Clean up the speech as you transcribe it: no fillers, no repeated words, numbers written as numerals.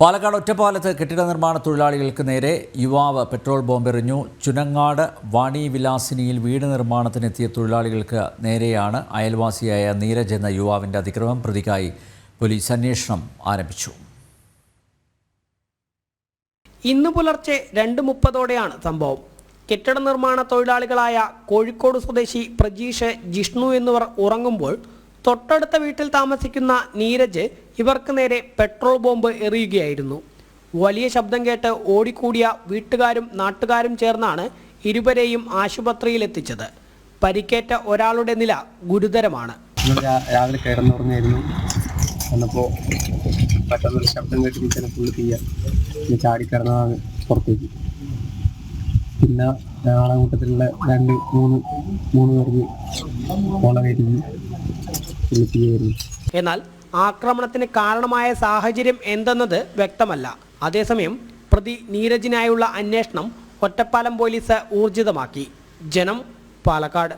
പാലക്കാട് ഒറ്റപ്പാലത്ത് കെട്ടിട നിർമ്മാണ തൊഴിലാളികൾക്ക് നേരെ യുവാവ് പെട്രോൾ ബോംബെറിഞ്ഞു. ചുനങ്ങാട് വാണി വിലാസിനിയിൽ വീട് നിർമ്മാണത്തിനെത്തിയ തൊഴിലാളികൾക്ക് നേരെയാണ് അയൽവാസിയായ നീരജ് എന്ന യുവാവിൻ്റെ അതിക്രമം. പ്രതിക്കായി പോലീസ് അന്വേഷണം ആരംഭിച്ചു. ഇന്ന് പുലർച്ചെ 2:30ഓടെയാണ് സംഭവം. കെട്ടിട നിർമ്മാണ തൊഴിലാളികളായ കോഴിക്കോട് സ്വദേശി പ്രജീഷ്, ജിഷ്ണു എന്നിവർ ഉറങ്ങുമ്പോൾ തൊട്ടടുത്ത വീട്ടിൽ താമസിക്കുന്ന നീരജ് ഇവർക്ക് നേരെ പെട്രോൾ ബോംബ് എറിയുകയായിരുന്നു. വലിയ ശബ്ദം കേട്ട് ഓടിക്കൂടിയ വീട്ടുകാരും നാട്ടുകാരും ചേർന്നാണ് ഇരുവരെയും ആശുപത്രിയിൽ എത്തിച്ചത്. പരിക്കേറ്റ ഒരാളുടെ നില ഗുരുതരമാണ്. രാവിലെ കിടന്നുറങ്ങായിരുന്നു. വന്നപ്പോൾ പെട്ടെന്നൊരു ശബ്ദം കേട്ടിട്ട് ഫുള്ള് തീയ ചാടിക്കിടന്നതാണ് പുറത്തേക്ക്. പിന്നെ ഞങ്ങളെ കൂട്ടത്തിലുള്ള മൂന്ന് പേർക്ക് കൊളകയറ്റി എന്നാൽ ആക്രമണത്തിന് കാരണമായ സാഹചര്യം എന്തെന്നത് വ്യക്തമല്ല. അതേസമയം പ്രതി നീരജിനായുള്ള അന്വേഷണം ഒറ്റപ്പാലം പോലീസ് ഊർജിതമാക്കി. ജനം, പാലക്കാട്.